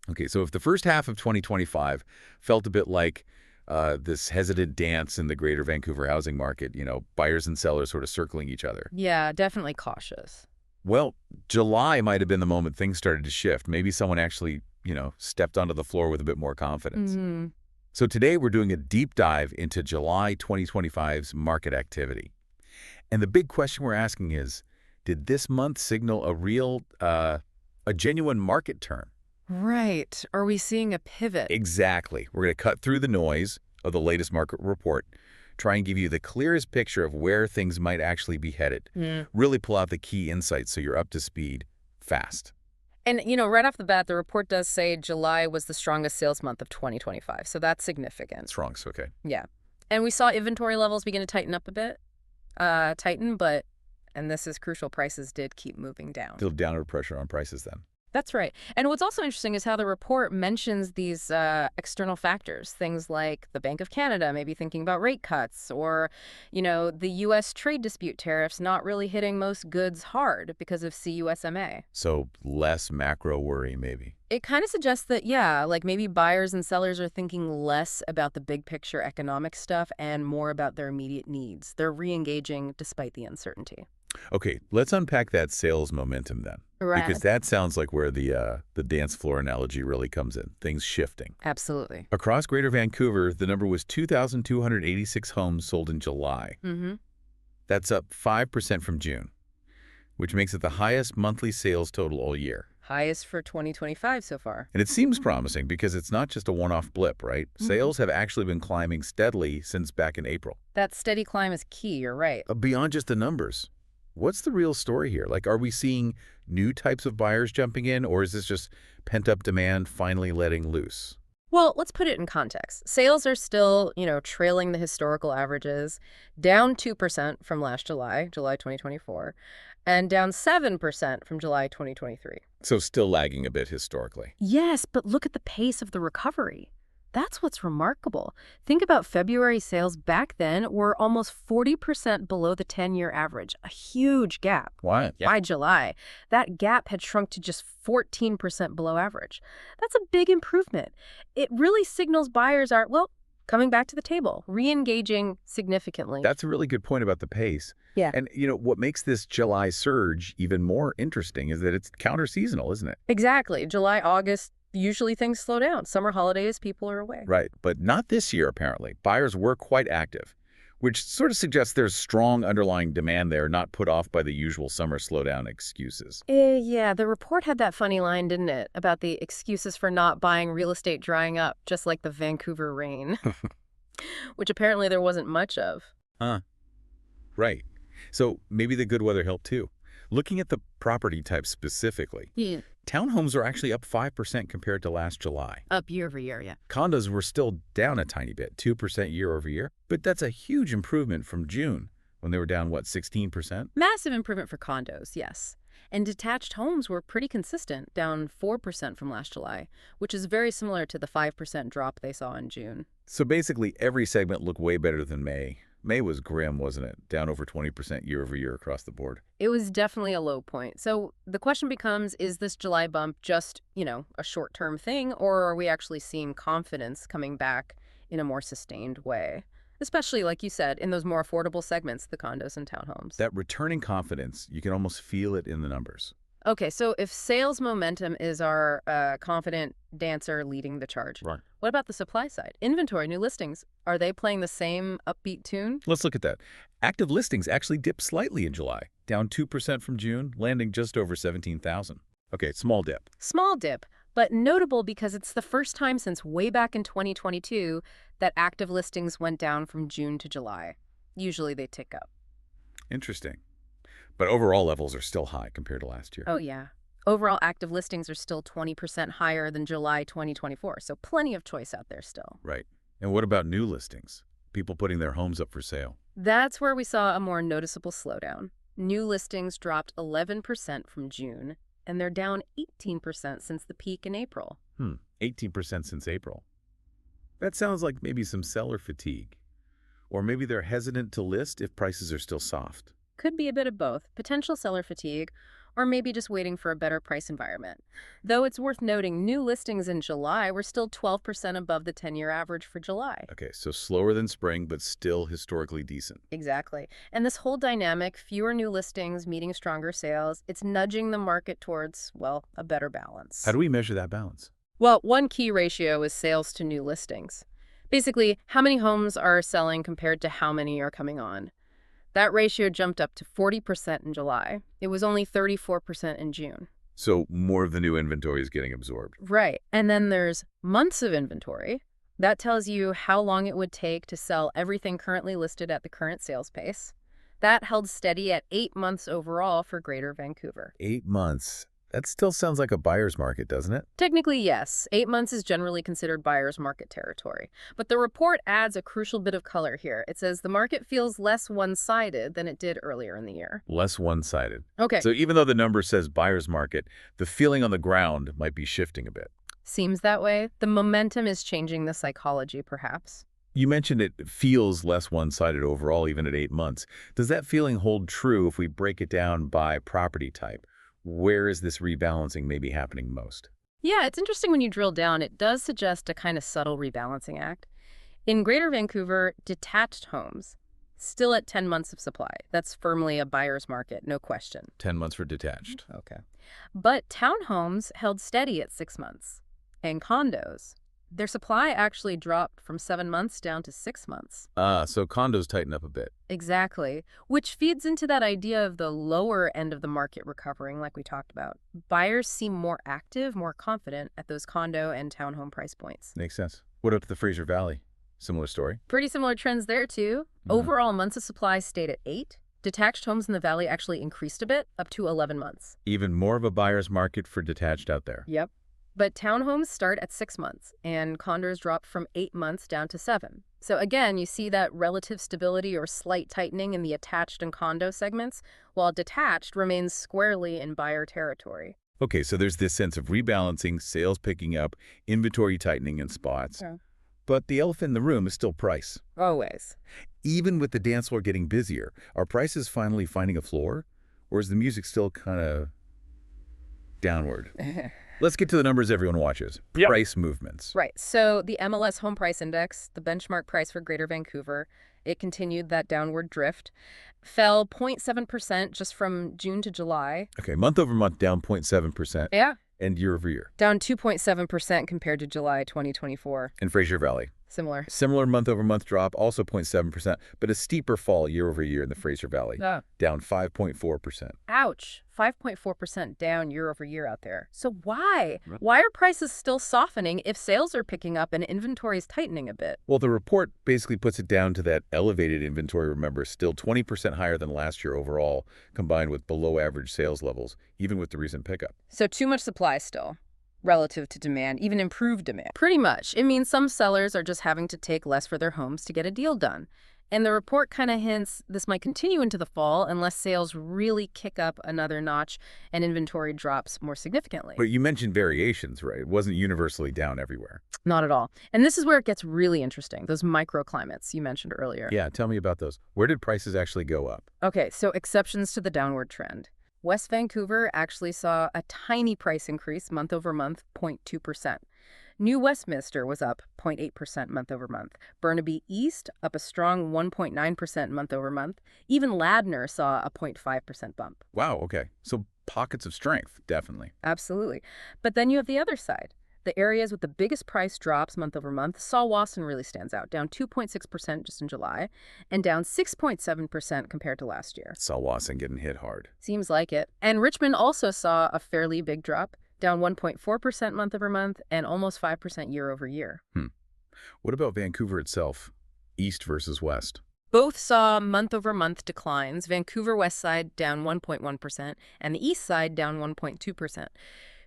Okay, so if the first half of 2025 felt a bit like this hesitant dance in the Greater Vancouver housing market, buyers and sellers sort of circling each other. Yeah, definitely cautious. Well, July might have been the moment things started to shift. Maybe someone actually, stepped onto the floor with a bit more confidence. Hmm. So today we're doing a deep dive into July 2025's market activity. And the big question we're asking is, did this month signal a genuine market turn? Right. Are we seeing a pivot? Exactly. We're going to cut through the noise of the latest market report, try and give you the clearest picture of where things might actually be headed. Mm. Really pull out the key insights so you're up to speed fast. And, right off the bat, the report does say July was the strongest sales month of 2025. So that's significant. It's wrong, so okay. Yeah. And we saw inventory levels begin to tighten up a bit, but, and this is crucial, prices did keep moving down. Still downward pressure on prices then. That's right. And what's also interesting is how the report mentions these external factors, things like the Bank of Canada maybe thinking about rate cuts or, the U.S. trade dispute tariffs not really hitting most goods hard because of CUSMA. So less macro worry, maybe. It kind of suggests that, yeah, like maybe buyers and sellers are thinking less about the big picture economic stuff and more about their immediate needs. They're re-engaging despite the uncertainty. Okay, let's unpack that sales momentum then. Right. Because that sounds like where the dance floor analogy really comes in, things shifting. Absolutely. Across Greater Vancouver, the number was 2,286 homes sold in July. Mm-hmm. That's up 5% from June, which makes it the highest monthly sales total all year. Highest for 2025 so far. And it seems promising because it's not just a one-off blip, right? Sales have actually been climbing steadily since back in April. That steady climb is key, you're right. Beyond just the numbers, what's the real story here? Like, are we seeing new types of buyers jumping in, or is this just pent-up demand finally letting loose? Well, let's put it in context. Sales are still, trailing the historical averages, down 2% from last July, July 2024, and down 7% from July 2023. So still lagging a bit historically. Yes, but look at the pace of the recovery. That's what's remarkable. Think about February sales back then were almost 40% below the 10-year average, a huge gap. Why? Yeah. By July, that gap had shrunk to just 14% below average. That's a big improvement. It really signals buyers are, coming back to the table, re-engaging significantly. That's a really good point about the pace. Yeah. And, what makes this July surge even more interesting is that it's counter-seasonal, isn't it? Exactly. July, August, usually things slow down. Summer holidays, people are away. Right, but not this year, apparently. Buyers were quite active, which sort of suggests there's strong underlying demand there, not put off by the usual summer slowdown excuses. Yeah, the report had that funny line, didn't it, about the excuses for not buying real estate drying up, just like the Vancouver rain, which apparently there wasn't much of. Huh. Right. So maybe the good weather helped too. Looking at the property type specifically, Yeah. townhomes are actually up 5% compared to last July. Up year over year, yeah. Condos were still down a tiny bit, 2% year over year, but that's a huge improvement from June when they were down, 16%? Massive improvement for condos, yes. And detached homes were pretty consistent, down 4% from last July, which is very similar to the 5% drop they saw in June. So basically every segment looked way better than May. May was grim, wasn't it? Down over 20% year over year across the board. It was definitely a low point. So the question becomes, is this July bump just, a short-term thing, or are we actually seeing confidence coming back in a more sustained way? Especially, like you said, in those more affordable segments, the condos and townhomes. That returning confidence, you can almost feel it in the numbers. Okay, so if sales momentum is our confident dancer leading the charge, Right. what about the supply side? Inventory, new listings, are they playing the same upbeat tune? Let's look at that. Active listings actually dipped slightly in July, down 2% from June, landing just over 17,000. Okay, small dip. Small dip, but notable because it's the first time since way back in 2022 that active listings went down from June to July. Usually they tick up. Interesting. But overall levels are still high compared to last year. Oh, yeah. Overall active listings are still 20% higher than July 2024, so plenty of choice out there still. Right. And what about new listings? People putting their homes up for sale. That's where we saw a more noticeable slowdown. New listings dropped 11% from June, and they're down 18% since the peak in April. 18% since April. That sounds like maybe some seller fatigue. Or maybe they're hesitant to list if prices are still soft. Could be a bit of both, potential seller fatigue, or maybe just waiting for a better price environment. Though it's worth noting, new listings in July were still 12% above the 10-year average for July. Okay, so slower than spring, but still historically decent. Exactly. And this whole dynamic, fewer new listings meeting stronger sales, it's nudging the market towards, well, a better balance. How do we measure that balance? Well, one key ratio is sales to new listings. Basically, how many homes are selling compared to how many are coming on. That ratio jumped up to 40% in July. It was only 34% in June. So more of the new inventory is getting absorbed. Right. And then there's months of inventory. That tells you how long it would take to sell everything currently listed at the current sales pace. That held steady at 8 months overall for Greater Vancouver. 8 months. That still sounds like a buyer's market, doesn't it? Technically, yes. 8 months is generally considered buyer's market territory. But the report adds a crucial bit of color here. It says the market feels less one-sided than it did earlier in the year. Less one-sided. Okay. So even though the number says buyer's market, the feeling on the ground might be shifting a bit. Seems that way. The momentum is changing the psychology, perhaps. You mentioned it feels less one-sided overall, even at 8 months. Does that feeling hold true if we break it down by property type? Where is this rebalancing maybe happening most? Yeah, it's interesting when you drill down. It does suggest a kind of subtle rebalancing act. In Greater Vancouver, detached homes, still at 10 months of supply. That's firmly a buyer's market, no question. 10 months for detached. Okay. But townhomes held steady at 6 months. And condos, their supply actually dropped from 7 months down to 6 months. So condos tighten up a bit. Exactly, which feeds into that idea of the lower end of the market recovering, like we talked about. Buyers seem more active, more confident at those condo and townhome price points. Makes sense. What about the Fraser Valley? Similar story? Pretty similar trends there, too. Overall, months of supply stayed at 8. Detached homes in the valley actually increased a bit, up to 11 months. Even more of a buyer's market for detached out there. Yep. But townhomes start at 6 months, and condos drop from 8 months down to 7. So again, you see that relative stability or slight tightening in the attached and condo segments, while detached remains squarely in buyer territory. Okay, so there's this sense of rebalancing, sales picking up, inventory tightening in spots. Yeah. But the elephant in the room is still price. Always. Even with the dance floor getting busier, are prices finally finding a floor? Or is the music still kind of downward? Let's get to the numbers everyone watches. Yep. Price movements. Right. So the MLS Home Price Index, the benchmark price for Greater Vancouver, it continued that downward drift, fell 0.7% just from June to July. Okay, month over month down 0.7%. Yeah. And year over year. Down 2.7% compared to July 2024. In Fraser Valley. Similar. Similar month over month drop, also 0.7%, but a steeper fall year over year in the Fraser Valley. Down 5.4%. Ouch. 5.4% down year over year out there. So why? Why are prices still softening if sales are picking up and inventory is tightening a bit? Well, the report basically puts it down to that elevated inventory, remember, still 20% higher than last year overall, combined with below average sales levels, even with the recent pickup. So too much supply still, relative to demand, even improved demand. Pretty much. It means some sellers are just having to take less for their homes to get a deal done. And the report kind of hints this might continue into the fall unless sales really kick up another notch and inventory drops more significantly. But you mentioned variations, right? It wasn't universally down everywhere. Not at all. And this is where it gets really interesting, those microclimates you mentioned earlier. Yeah, tell me about those. Where did prices actually go up? Okay, so exceptions to the downward trend. West Vancouver actually saw a tiny price increase month over month, 0.2%. New Westminster was up 0.8% month over month. Burnaby East up a strong 1.9% month over month. Even Ladner saw a 0.5% bump. Wow, okay. So pockets of strength, definitely. Absolutely. But then you have the other side. The areas with the biggest price drops month over month, Salwaston really stands out, down 2.6% just in July, and down 6.7% compared to last year. Salwaston getting hit hard. Seems like it. And Richmond also saw a fairly big drop, down 1.4% month over month and almost 5% year over year. What about Vancouver itself, east versus west? Both saw month over month declines, Vancouver west side down 1.1% and the east side down 1.2%.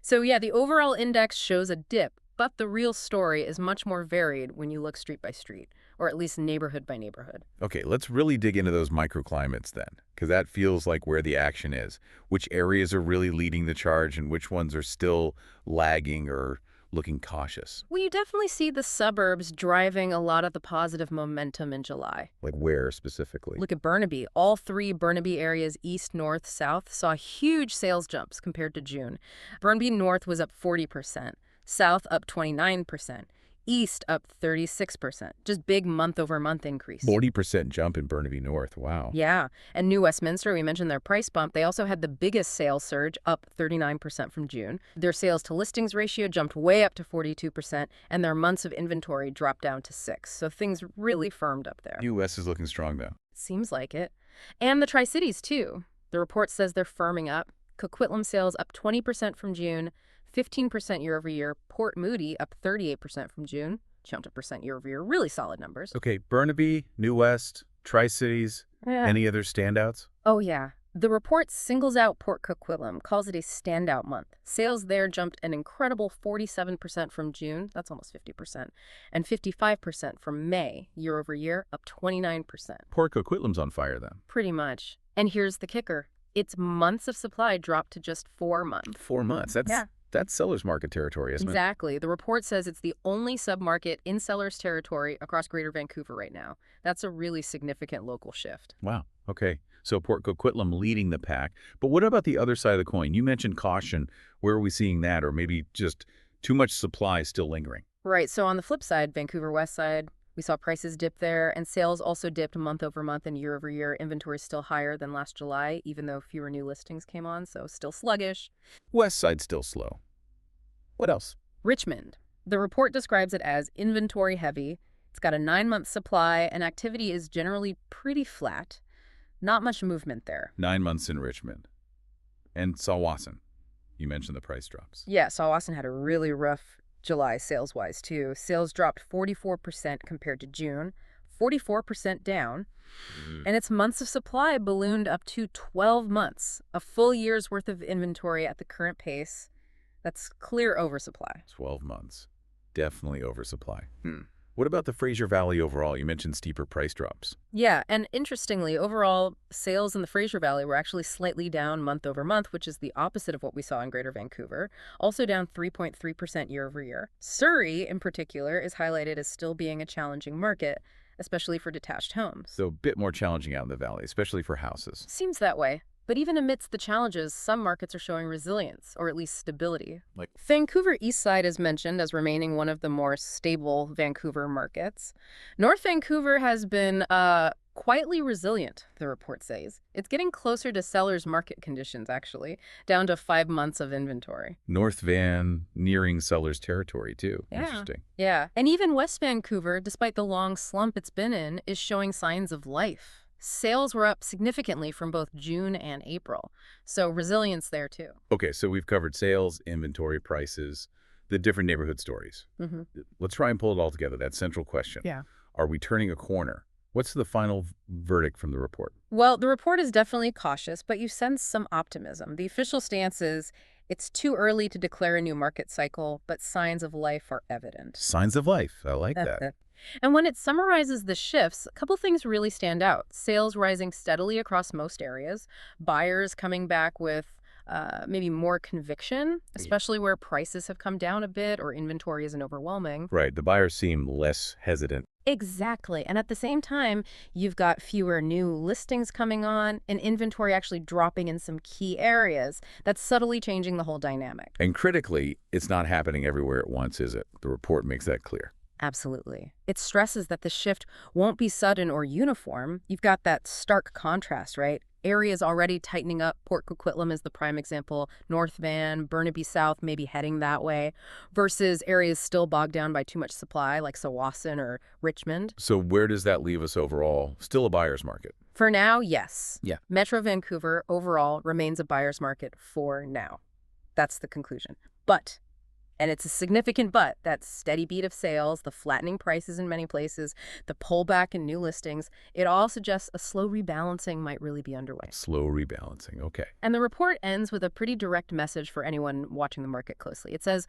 So yeah, the overall index shows a dip, but the real story is much more varied when you look street by street, or at least neighborhood by neighborhood. Okay, let's really dig into those microclimates then, because that feels like where the action is. Which areas are really leading the charge and which ones are still lagging or looking cautious. Well, you definitely see the suburbs driving a lot of the positive momentum in July. Like where specifically? Look at Burnaby. All three Burnaby areas, east, north, south, saw huge sales jumps compared to June. Burnaby North was up 40%, south up 29%, east up 36%. Just big month-over-month increase. 40% jump in Burnaby North. Wow. Yeah, and New Westminster, we mentioned their price bump. They also had the biggest sales surge, up 39% from June. Their sales to listings ratio jumped way up to 42%, and their months of inventory dropped down to 6. So things really firmed up there. US is looking strong, though. Seems like it. And the Tri-Cities, too. The report says they're firming up. Coquitlam sales up 20% from June, 15% year over year. Port Moody up 38% from June, jumped a percent year over year. Really solid numbers. Okay, Burnaby, New West, Tri-Cities, Yeah. any other standouts? Oh, yeah. The report singles out Port Coquitlam, calls it a standout month. Sales there jumped an incredible 47% from June, that's almost 50%, and 55% from May, year over year, up 29%. Port Coquitlam's on fire, then. Pretty much. And here's the kicker. Its months of supply dropped to just 4 months. 4 months. That's seller's market territory, isn't it? Exactly. The report says it's the only submarket in seller's territory across Greater Vancouver right now. That's a really significant local shift. Wow. Okay. So Port Coquitlam leading the pack. But what about the other side of the coin? You mentioned caution. Where are we seeing that? Or maybe just too much supply still lingering? Right. So on the flip side, Vancouver West side, we saw prices dip there, and sales also dipped month over month and year over year. Inventory is still higher than last July, even though fewer new listings came on, so still sluggish. West side still slow. What else? Richmond. The report describes it as inventory heavy. It's got a 9-month supply, and activity is generally pretty flat. Not much movement there. 9 months in Richmond. And Sawasan. You mentioned the price drops. Yeah, Sawasan had a really rough July sales-wise, too. Sales dropped 44% compared to June, 44% down, and its months of supply ballooned up to 12 months, a full year's worth of inventory at the current pace. That's clear oversupply. 12 months. Definitely oversupply. What about the Fraser Valley overall? You mentioned steeper price drops. Yeah, and interestingly, overall, sales in the Fraser Valley were actually slightly down month over month, which is the opposite of what we saw in Greater Vancouver, also down 3.3% year over year. Surrey, in particular, is highlighted as still being a challenging market, especially for detached homes. So a bit more challenging out in the valley, especially for houses. Seems that way. But even amidst the challenges, some markets are showing resilience, or at least stability. Like Vancouver East Side is mentioned as remaining one of the more stable Vancouver markets. North Vancouver has been quietly resilient, the report says. It's getting closer to seller's market conditions, actually, down to 5 months of inventory. North Van nearing seller's territory, too. Yeah. Interesting. Yeah. And even West Vancouver, despite the long slump it's been in, is showing signs of life. Sales were up significantly from both June and April, so resilience there too. Okay, so we've covered sales, inventory, prices, the different neighborhood stories. Let's try and pull it all together, that central question. Yeah. Are we turning a corner? What's the final verdict from the report? Well, the report is definitely cautious, but you sense some optimism. The official stance is it's too early to declare a new market cycle, but signs of life are evident. Signs of life. I like that. And when it summarizes the shifts, a couple things really stand out. Sales rising steadily across most areas, buyers coming back with maybe more conviction, especially where prices have come down a bit or inventory isn't overwhelming. Right. The buyers seem less hesitant. Exactly. And at the same time, you've got fewer new listings coming on and inventory actually dropping in some key areas. That's subtly changing the whole dynamic. And critically, it's not happening everywhere at once, is it? The report makes that clear. Absolutely. It stresses that the shift won't be sudden or uniform. You've got that stark contrast, right? Areas already tightening up. Port Coquitlam is the prime example. North Van, Burnaby South maybe heading that way, versus areas still bogged down by too much supply like Sawasan or Richmond. So where does that leave us overall? Still a buyer's market? For now, yes. Yeah. Metro Vancouver overall remains a buyer's market for now. That's the conclusion. But, and it's a significant but, that steady beat of sales, the flattening prices in many places, the pullback in new listings, it all suggests a slow rebalancing might really be underway. Slow rebalancing. Okay. And the report ends with a pretty direct message for anyone watching the market closely. It says,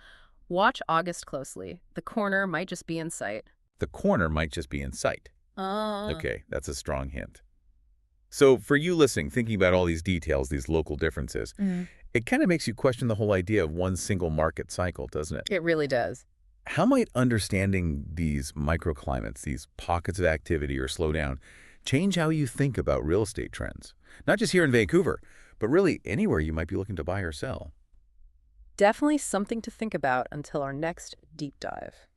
watch August closely. The corner might just be in sight. The corner might just be in sight. Oh. Okay, that's a strong hint. So for you listening, thinking about all these details, these local differences, It kind of makes you question the whole idea of one single market cycle, doesn't it? It really does. How might understanding these microclimates, these pockets of activity or slowdown, change how you think about real estate trends? Not just here in Vancouver, but really anywhere you might be looking to buy or sell. Definitely something to think about until our next deep dive.